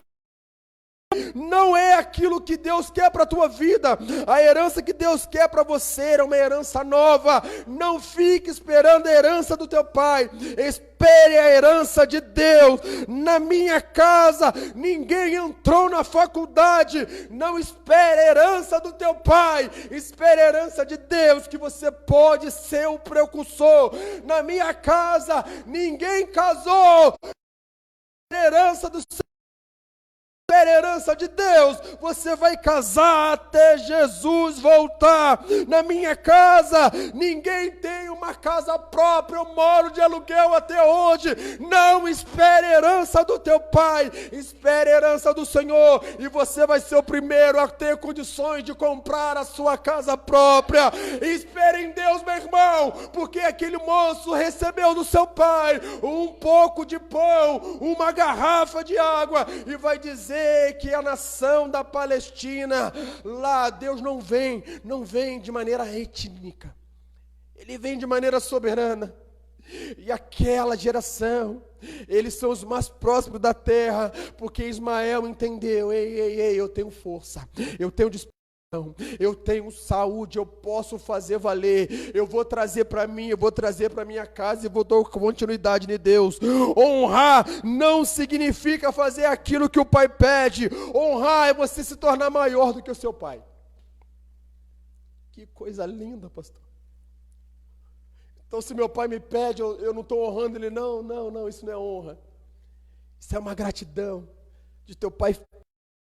não é aquilo que Deus quer para a tua vida. A herança que Deus quer para você é uma herança nova. Não fique esperando a herança do teu pai. Espere a herança de Deus. Na minha casa, ninguém entrou na faculdade. Não espere a herança do teu pai. Espere a herança de Deus, que você pode ser o precursor. Na minha casa, ninguém casou. A herança do seu a herança de Deus, você vai casar até Jesus voltar. Na minha casa, ninguém tem uma casa própria, eu moro de aluguel até hoje. Não espere a herança do teu pai, espere a herança do Senhor, e você vai ser o primeiro a ter condições de comprar a sua casa própria. Espere em Deus, meu irmão, porque aquele moço recebeu do seu pai um pouco de pão, uma garrafa de água, e vai dizer que a nação da Palestina, lá Deus não vem de maneira étnica, Ele vem de maneira soberana. E aquela geração, eles são os mais próximos da terra, porque Ismael entendeu, ei, eu tenho força, eu tenho disposição, eu tenho saúde, eu posso fazer valer, eu vou trazer para mim, eu vou trazer para minha casa e vou dar continuidade de Deus. Honrar não significa fazer aquilo que o pai pede. Honrar é você se tornar maior do que o seu pai. Que coisa linda, pastor. Então, se meu pai me pede, eu não estou honrando ele. Não, isso não é honra. Isso é uma gratidão de teu pai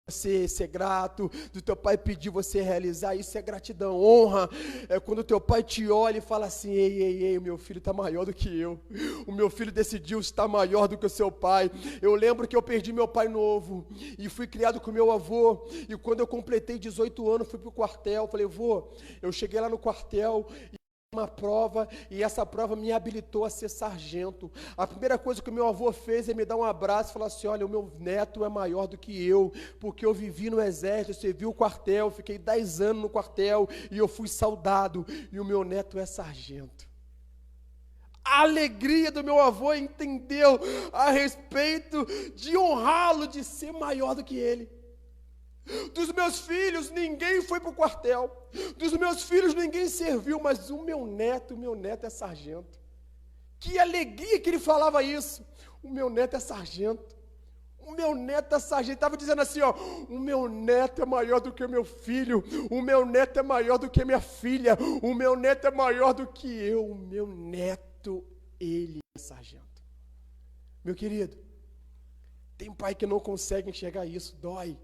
você ser grato, do teu pai pedir você realizar. Isso é gratidão. Honra é quando o teu pai te olha e fala assim: ei, o meu filho está maior do que eu, o meu filho decidiu estar maior do que o seu pai. Eu lembro que eu perdi meu pai novo e fui criado com meu avô, e quando eu completei 18 anos fui para o quartel. Falei: vô, eu cheguei lá no quartel uma prova, e essa prova me habilitou a ser sargento. A primeira coisa que o meu avô fez é me dar um abraço e falar assim: olha, o meu neto é maior do que eu, porque eu vivi no exército, eu servi o quartel, fiquei 10 anos no quartel, e eu fui soldado, e o meu neto é sargento. A alegria do meu avô entendeu a respeito de honrá-lo, de ser maior do que ele. Dos meus filhos, ninguém foi para o quartel. Dos meus filhos, ninguém serviu, mas o meu neto é sargento. Que alegria que ele falava isso. O meu neto é sargento. O meu neto é sargento. Estava dizendo assim, ó: o meu neto é maior do que o meu filho. O meu neto é maior do que a minha filha. O meu neto é maior do que eu. O meu neto, ele é sargento. Meu querido, tem pai que não consegue enxergar isso, dói.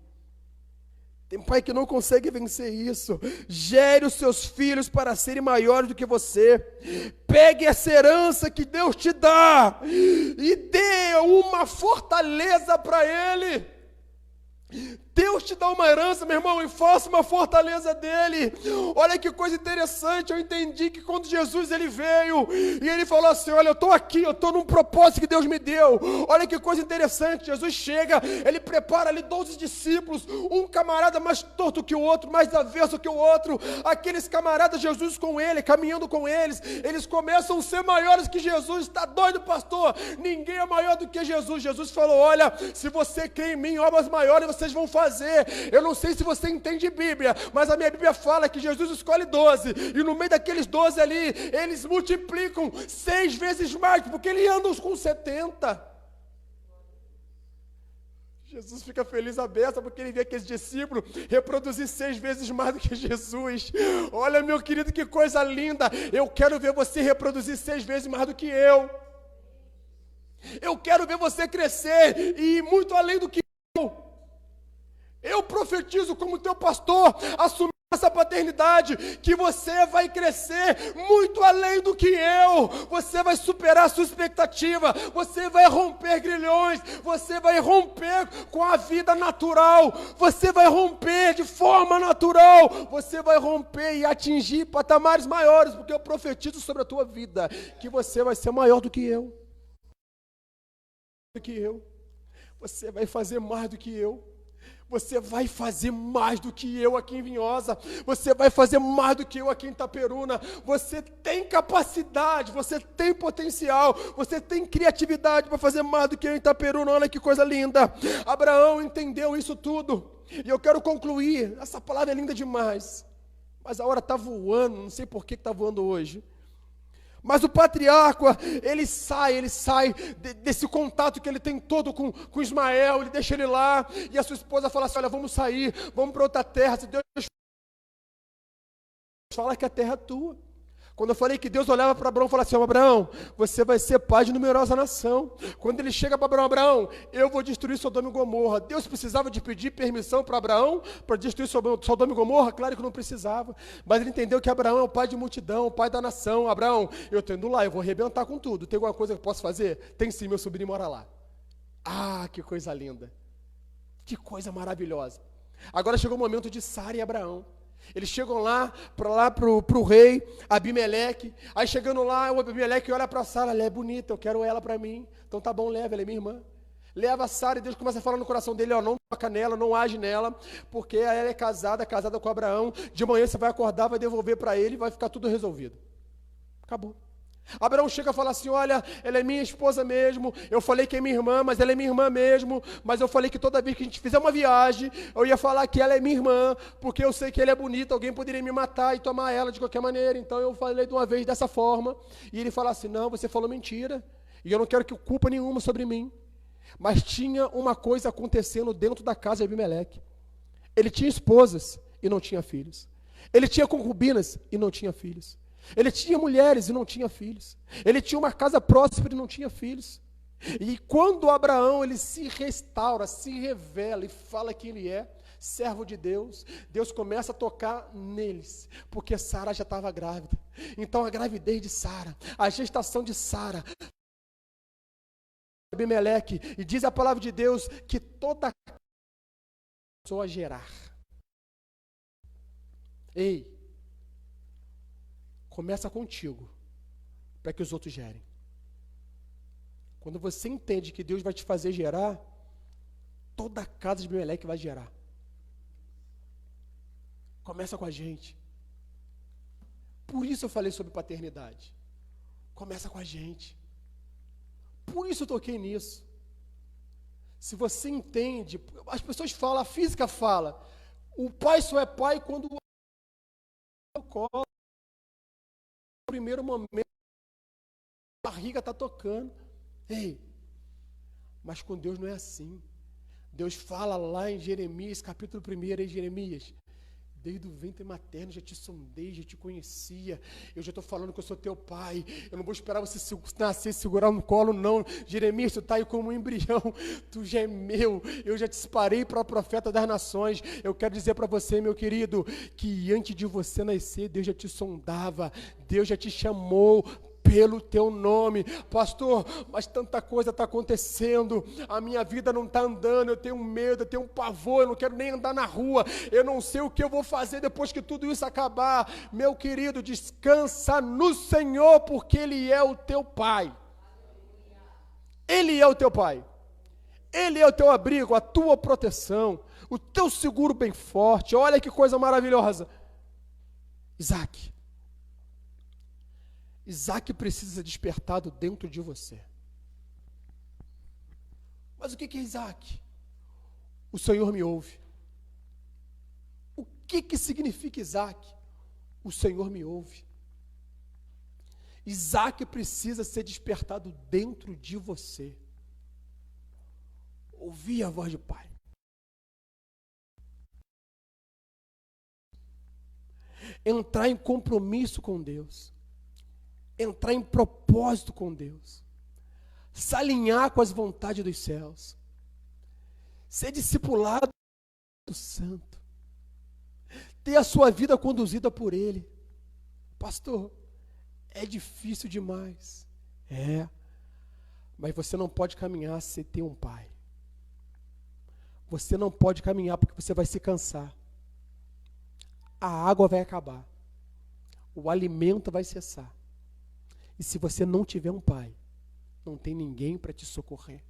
Tem pai que não consegue vencer isso. Gere os seus filhos para serem maiores do que você. Pegue essa herança que Deus te dá e dê uma fortaleza para ele. Deus te dá uma herança, meu irmão, e faça uma fortaleza dele. Olha que coisa interessante. Eu entendi que quando Jesus ele veio e ele falou assim: olha, eu estou aqui, eu estou num propósito que Deus me deu. Olha que coisa interessante. Jesus chega, ele prepara ali 12 discípulos, um camarada mais torto que o outro, mais avesso que o outro. Aqueles camaradas, Jesus com ele, caminhando com eles, eles começam a ser maiores que Jesus. Está doido, pastor? Ninguém é maior do que Jesus. Jesus falou: olha, se você crê em mim, obras maiores vocês vão fazer. Eu não sei se você entende Bíblia, mas a minha Bíblia fala que Jesus escolhe 12, e no meio daqueles 12 ali, eles multiplicam 6 vezes mais, porque ele anda com 70. Jesus fica feliz à beça, porque ele vê aqueles discípulos reproduzir 6 vezes mais do que Jesus. Olha, meu querido, que coisa linda. Eu quero ver você reproduzir 6 vezes mais do que eu. Eu quero ver você crescer e ir muito além do que eu profetizo como teu pastor, assumir essa paternidade, que você vai crescer muito além do que eu, você vai superar a sua expectativa, você vai romper grilhões, você vai romper com a vida natural, você vai romper de forma natural, você vai romper e atingir patamares maiores, porque eu profetizo sobre a tua vida, que você vai ser maior do que eu, você vai fazer mais do que eu. Você vai fazer mais do que eu aqui em Vinhosa. Você vai fazer mais do que eu aqui em Itaperuna. Você tem capacidade, você tem potencial, você tem criatividade para fazer mais do que eu em Itaperuna. Olha que coisa linda. Abraão entendeu isso tudo. E eu quero concluir. Essa palavra é linda demais. Mas a hora está voando, não sei por que está voando hoje. Mas o patriarca, ele sai desse contato que ele tem todo com Ismael, ele deixa ele lá, e a sua esposa fala assim, olha, vamos sair, vamos para outra terra, se Deus fala que a terra é tua. Quando eu falei que Deus olhava para Abraão e falava assim, Abraão, você vai ser pai de numerosa nação. Quando ele chega para Abraão, eu vou destruir Sodoma e Gomorra. Deus precisava de pedir permissão para Abraão para destruir Sodoma e Gomorra? Claro que não precisava. Mas ele entendeu que Abraão é o pai de multidão, o pai da nação. Abraão, eu estou indo lá, eu vou arrebentar com tudo. Tem alguma coisa que eu posso fazer? Tem sim, meu sobrinho mora lá. Ah, que coisa linda. Que coisa maravilhosa. Agora chegou o momento de Sara e Abraão. Eles chegam lá pro rei Abimeleque. Aí chegando lá, o Abimeleque olha para Sara, ela é bonita, eu quero ela para mim. Então tá bom, leva, ela é minha irmã. Leva a Sara e Deus começa a falar no coração dele, ó, não toca nela, não age nela, porque ela é casada com Abraão. De manhã você vai acordar, vai devolver para ele e vai ficar tudo resolvido. Acabou. Abraão chega e fala assim, olha, ela é minha esposa mesmo, eu falei que é minha irmã, mas ela é minha irmã mesmo, mas eu falei que toda vez que a gente fizer uma viagem, eu ia falar que ela é minha irmã, porque eu sei que ela é bonita, alguém poderia me matar e tomar ela de qualquer maneira, então eu falei de uma vez dessa forma, e ele fala assim, não, você falou mentira, e eu não quero que culpa nenhuma sobre mim, mas tinha uma coisa acontecendo dentro da casa de Abimeleque, ele tinha esposas e não tinha filhos, ele tinha concubinas e não tinha filhos, ele tinha mulheres e não tinha filhos. Ele tinha uma casa próspera e não tinha filhos. E quando Abraão ele se restaura, se revela e fala que ele é servo de Deus, Deus começa a tocar neles, porque Sara já estava grávida. Então a gravidez de Sara, a gestação de Sara, Abimeleque, e diz a palavra de Deus que toda começou a gerar. Ei, começa contigo, para que os outros gerem. Quando você entende que Deus vai te fazer gerar, toda a casa de Abimeleque vai gerar. Começa com a gente. Por isso eu falei sobre paternidade. Começa com a gente. Por isso eu toquei nisso. Se você entende, as pessoas falam, a física fala, o pai só é pai quando o colo. Primeiro momento, a barriga está tocando. Ei, mas com Deus não é assim. Deus fala lá em Jeremias, capítulo 1, em Jeremias, desde o ventre materno já te sondei, já te conhecia, eu já estou falando que eu sou teu pai, eu não vou esperar você nascer e segurar no colo, não. Jeremias, tu está aí como um embrião, tu já é meu, eu já te disparei para o profeta das nações. Eu quero dizer para você, meu querido, que antes de você nascer, Deus já te sondava, Deus já te chamou pelo teu nome. Pastor, mas tanta coisa está acontecendo, a minha vida não está andando, eu tenho medo, eu tenho um pavor, eu não quero nem andar na rua, eu não sei o que eu vou fazer depois que tudo isso acabar. Meu querido, descansa no Senhor, porque Ele é o teu Pai. Ele é o teu Pai. Ele é o teu abrigo, a tua proteção, o teu seguro bem forte. Olha que coisa maravilhosa. Isaac precisa ser despertado dentro de você. Mas o que é Isaac? O Senhor me ouve. O que significa Isaac? O Senhor me ouve. Isaac precisa ser despertado dentro de você. Ouvir a voz do Pai. Entrar em compromisso com Deus. Entrar em propósito com Deus, se alinhar com as vontades dos céus, ser discipulado do Santo, ter a sua vida conduzida por Ele. Pastor, é difícil demais. É, mas você não pode caminhar sem ter um pai. Você não pode caminhar porque você vai se cansar. A água vai acabar. O alimento vai cessar. E se você não tiver um pai, não tem ninguém para te socorrer.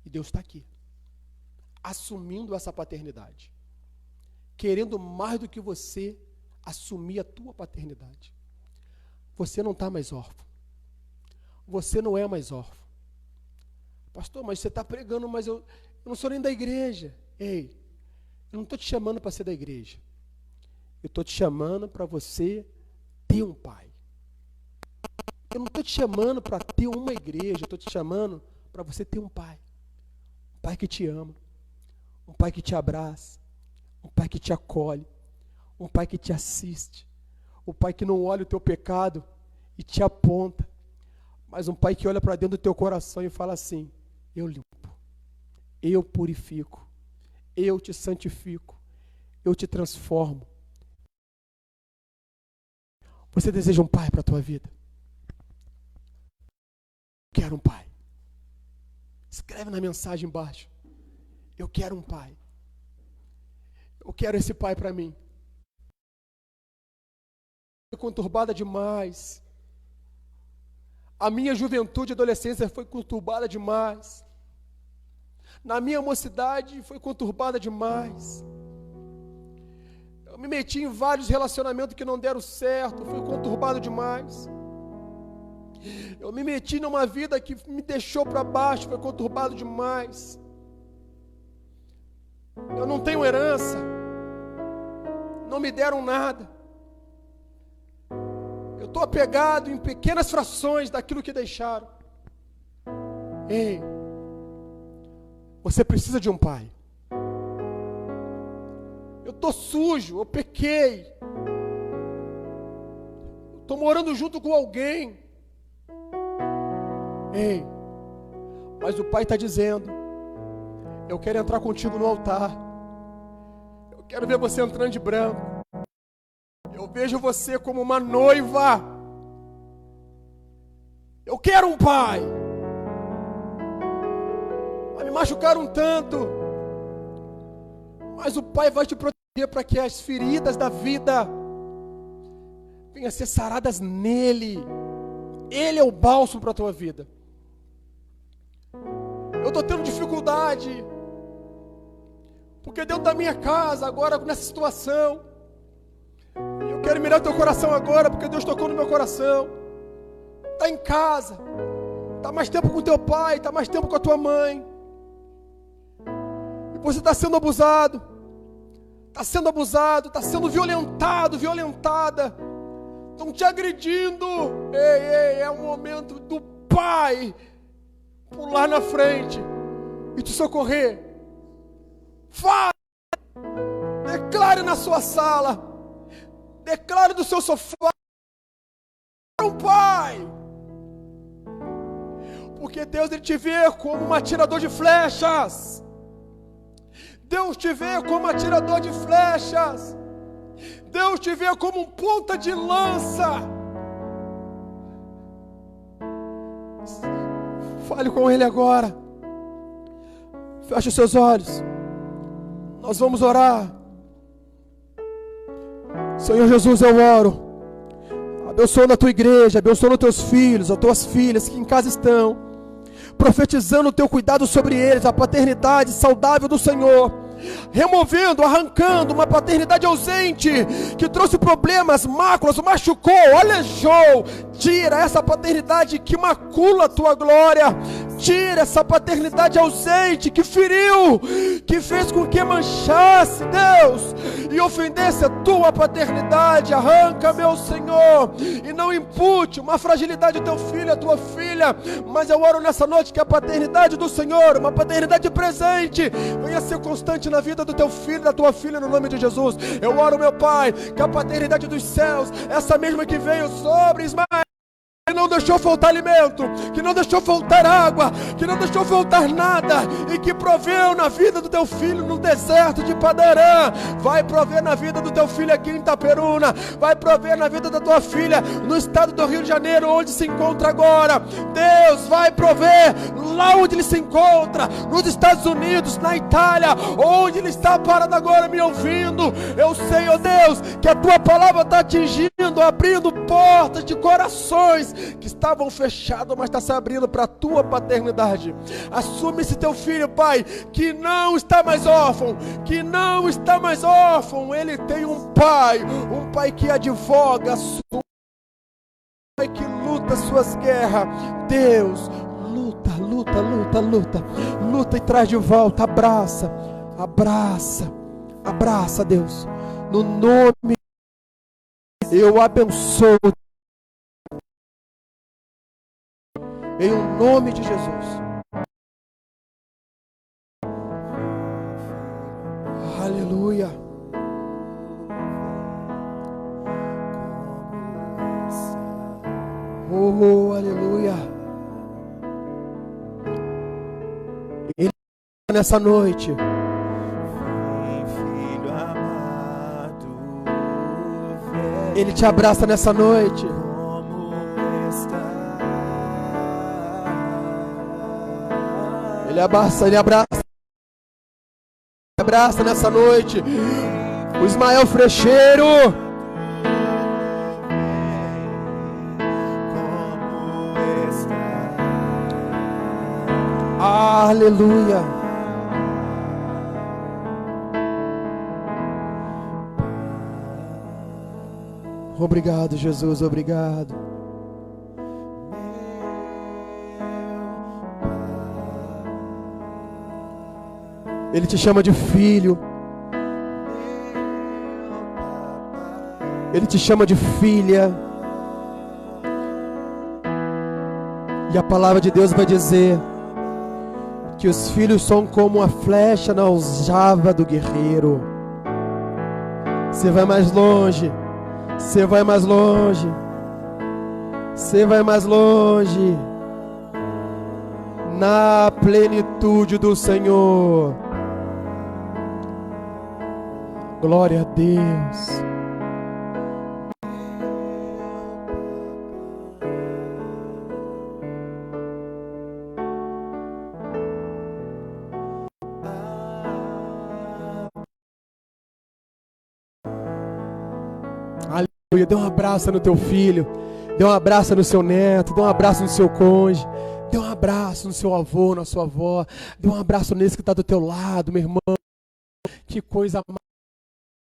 E Deus está aqui, assumindo essa paternidade, querendo mais do que você assumir a tua paternidade. Você não está mais órfão. Você não é mais órfão. Pastor, mas você está pregando, mas eu não sou nem da igreja. Ei, eu não estou te chamando para ser da igreja. Eu estou te chamando para você ter um pai. Eu não estou te chamando para ter uma igreja, eu estou te chamando para você ter um pai. Um pai que te ama, um pai que te abraça, um pai que te acolhe, um pai que te assiste, um pai que não olha o teu pecado e te aponta, mas um pai que olha para dentro do teu coração e fala assim: eu limpo, eu purifico, eu te santifico, eu te transformo. Você deseja um pai para a tua vida? Quero um pai. Escreve na mensagem embaixo: eu quero um pai. Eu quero esse pai para mim. Foi conturbada demais. A minha juventude e adolescência foi conturbada demais. Na minha mocidade foi conturbada demais. Eu me meti em vários relacionamentos que não deram certo, foi conturbado demais. Eu me meti numa vida que me deixou para baixo, foi conturbado demais. Eu não tenho herança, não me deram nada. Eu estou apegado em pequenas frações daquilo que deixaram. Ei, você precisa de um pai. Eu estou sujo, eu pequei. Estou morando junto com alguém. Ei, mas o pai está dizendo: eu quero entrar contigo no altar. Eu quero ver você entrando de branco. Eu vejo você como uma noiva. Eu quero um pai. Mas me machucaram tanto. Mas o pai vai te proteger para que as feridas da vida venham a ser saradas nele. Ele é o bálsamo para a tua vida. Eu estou tendo dificuldade, porque dentro da minha casa, agora nessa situação, eu quero mirar teu coração agora, porque Deus tocou no meu coração. Está em casa, está mais tempo com teu pai, está mais tempo com a tua mãe, e você está sendo abusado, está sendo violentado, violentada, estão te agredindo. Ei, é o momento do pai pular na frente e te socorrer. Fale, declare na sua sala, declare do seu sofá: um pai. Porque Deus, Ele te vê como um atirador de flechas. Deus te vê como um atirador de flechas. Deus te vê como um ponta de lança. Fale com Ele agora. Feche os seus olhos. Nós vamos orar. Senhor Jesus, eu oro. Abençoa a tua igreja, abençoa os teus filhos, as tuas filhas que em casa estão, profetizando o teu cuidado sobre eles, a paternidade saudável do Senhor, removendo, arrancando uma paternidade ausente, que trouxe problemas, máculas, machucou, aleijou. Tira essa paternidade que macula a tua glória. Tira essa paternidade ausente que feriu, que fez com que manchasse, Deus, e ofendesse a tua paternidade. Arranca, meu Senhor, e não impute uma fragilidade ao teu filho, à tua filha. Mas eu oro nessa noite que a paternidade do Senhor, uma paternidade presente, venha ser constante na vida do teu filho, da tua filha, no nome de Jesus. Eu oro, meu Pai, que a paternidade dos céus, essa mesma que veio sobre Ismael, não deixou faltar alimento, que não deixou faltar água, que não deixou faltar nada, e que proveu na vida do teu filho no deserto de Padarã, vai prover na vida do teu filho aqui em Itaperuna, vai prover na vida da tua filha no estado do Rio de Janeiro, onde se encontra agora. Deus vai prover lá onde ele se encontra, nos Estados Unidos, na Itália, onde ele está parado agora me ouvindo. Eu sei, ó Deus, que a tua palavra está atingindo, abrindo portas de corações que estavam fechados, mas está se abrindo para a tua paternidade. Assume esse teu filho, Pai, que não está mais órfão, que não está mais órfão. Ele tem um pai que advoga, um pai que luta suas guerras. Deus, luta e traz de volta. Abraça, Deus, no nome, eu abençoo, em o nome de Jesus. Aleluia. Oh, aleluia. Ele nessa noite. Ele te abraça nessa noite. Ele abraça nessa noite. O Ismael Frecheiro. Aleluia. Obrigado, Jesus, obrigado. Ele te chama de filho. Ele te chama de filha. E a palavra de Deus vai dizer que os filhos são como a flecha na aljava do guerreiro. Você vai mais longe. Você vai mais longe. Você vai mais longe. Na plenitude do Senhor. Glória a Deus. Dê um abraço no teu filho, dê um abraço no seu neto, dê um abraço no seu cônjuge, dê um abraço no seu avô, na sua avó, dê um abraço nesse que está do teu lado, meu irmão. Que coisa